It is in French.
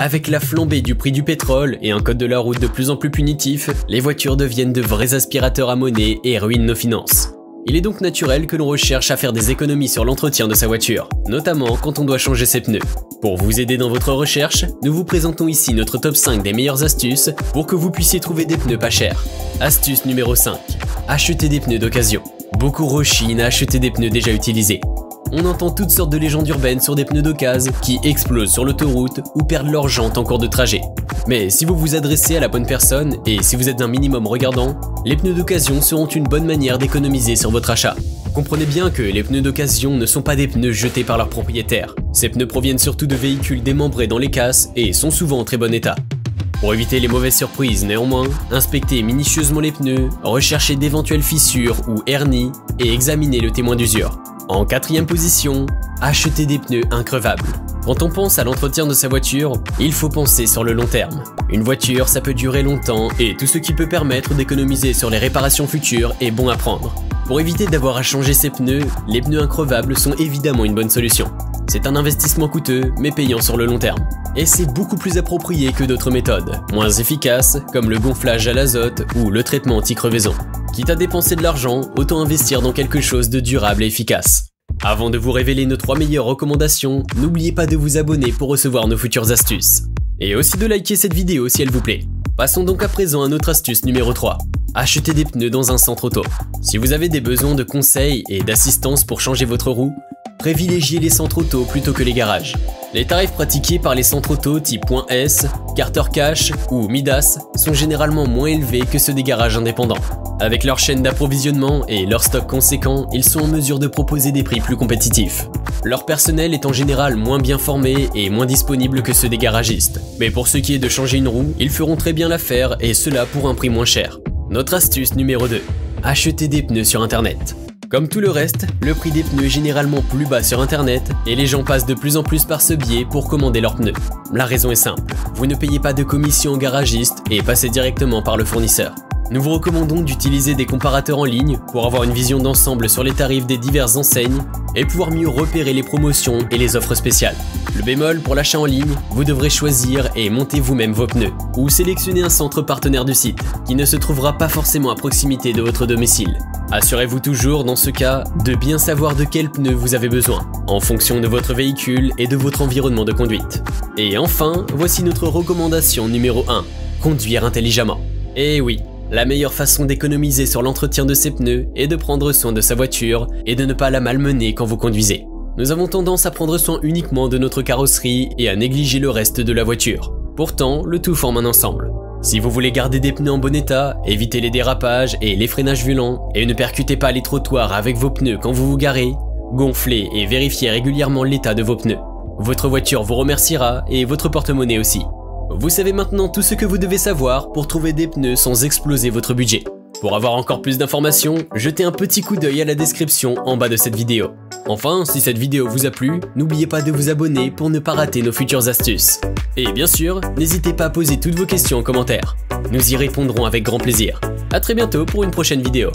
Avec la flambée du prix du pétrole et un code de la route de plus en plus punitif, les voitures deviennent de vrais aspirateurs à monnaie et ruinent nos finances. Il est donc naturel que l'on recherche à faire des économies sur l'entretien de sa voiture, notamment quand on doit changer ses pneus. Pour vous aider dans votre recherche, nous vous présentons ici notre top 5 des meilleures astuces pour que vous puissiez trouver des pneus pas chers. Astuce numéro 5. Acheter des pneus d'occasion. Beaucoup rechignent à acheter des pneus déjà utilisés. On entend toutes sortes de légendes urbaines sur des pneus d'occasion qui explosent sur l'autoroute ou perdent leurs jantes en cours de trajet. Mais si vous vous adressez à la bonne personne et si vous êtes un minimum regardant, les pneus d'occasion seront une bonne manière d'économiser sur votre achat. Comprenez bien que les pneus d'occasion ne sont pas des pneus jetés par leurs propriétaires. Ces pneus proviennent surtout de véhicules démembrés dans les casses et sont souvent en très bon état. Pour éviter les mauvaises surprises néanmoins, inspectez minutieusement les pneus, recherchez d'éventuelles fissures ou hernies et examinez le témoin d'usure. En 4e position, achetez des pneus increvables. Quand on pense à l'entretien de sa voiture, il faut penser sur le long terme. Une voiture, ça peut durer longtemps et tout ce qui peut permettre d'économiser sur les réparations futures est bon à prendre. Pour éviter d'avoir à changer ses pneus, les pneus increvables sont évidemment une bonne solution. C'est un investissement coûteux mais payant sur le long terme. Et c'est beaucoup plus approprié que d'autres méthodes, moins efficaces comme le gonflage à l'azote ou le traitement anti-crevaison. Quitte à dépenser de l'argent, autant investir dans quelque chose de durable et efficace. Avant de vous révéler nos 3 meilleures recommandations, n'oubliez pas de vous abonner pour recevoir nos futures astuces. Et aussi de liker cette vidéo si elle vous plaît. Passons donc à présent à notre astuce numéro 3. Achetez des pneus dans un centre auto. Si vous avez des besoins de conseils et d'assistance pour changer votre roue, privilégiez les centres auto plutôt que les garages. Les tarifs pratiqués par les centres auto type Point S, Carter Cash ou Midas sont généralement moins élevés que ceux des garages indépendants. Avec leur chaîne d'approvisionnement et leur stock conséquent, ils sont en mesure de proposer des prix plus compétitifs. Leur personnel est en général moins bien formé et moins disponible que ceux des garagistes. Mais pour ce qui est de changer une roue, ils feront très bien l'affaire et cela pour un prix moins cher. Notre astuce numéro 2. Achetez des pneus sur internet. Comme tout le reste, le prix des pneus est généralement plus bas sur internet et les gens passent de plus en plus par ce biais pour commander leurs pneus. La raison est simple, vous ne payez pas de commission au garagiste et passez directement par le fournisseur. Nous vous recommandons d'utiliser des comparateurs en ligne pour avoir une vision d'ensemble sur les tarifs des diverses enseignes et pouvoir mieux repérer les promotions et les offres spéciales. Le bémol pour l'achat en ligne, vous devrez choisir et monter vous-même vos pneus ou sélectionner un centre partenaire du site qui ne se trouvera pas forcément à proximité de votre domicile. Assurez-vous toujours, dans ce cas, de bien savoir de quels pneus vous avez besoin, en fonction de votre véhicule et de votre environnement de conduite. Et enfin, voici notre recommandation numéro 1. Conduire intelligemment. Et oui, la meilleure façon d'économiser sur l'entretien de ses pneus est de prendre soin de sa voiture et de ne pas la malmener quand vous conduisez. Nous avons tendance à prendre soin uniquement de notre carrosserie et à négliger le reste de la voiture. Pourtant, le tout forme un ensemble. Si vous voulez garder des pneus en bon état, évitez les dérapages et les freinages violents et ne percutez pas les trottoirs avec vos pneus quand vous vous garez, gonflez et vérifiez régulièrement l'état de vos pneus. Votre voiture vous remerciera et votre porte-monnaie aussi. Vous savez maintenant tout ce que vous devez savoir pour trouver des pneus sans exploser votre budget. Pour avoir encore plus d'informations, jetez un petit coup d'œil à la description en bas de cette vidéo. Enfin, si cette vidéo vous a plu, n'oubliez pas de vous abonner pour ne pas rater nos futures astuces. Et bien sûr, n'hésitez pas à poser toutes vos questions en commentaire. Nous y répondrons avec grand plaisir. A très bientôt pour une prochaine vidéo.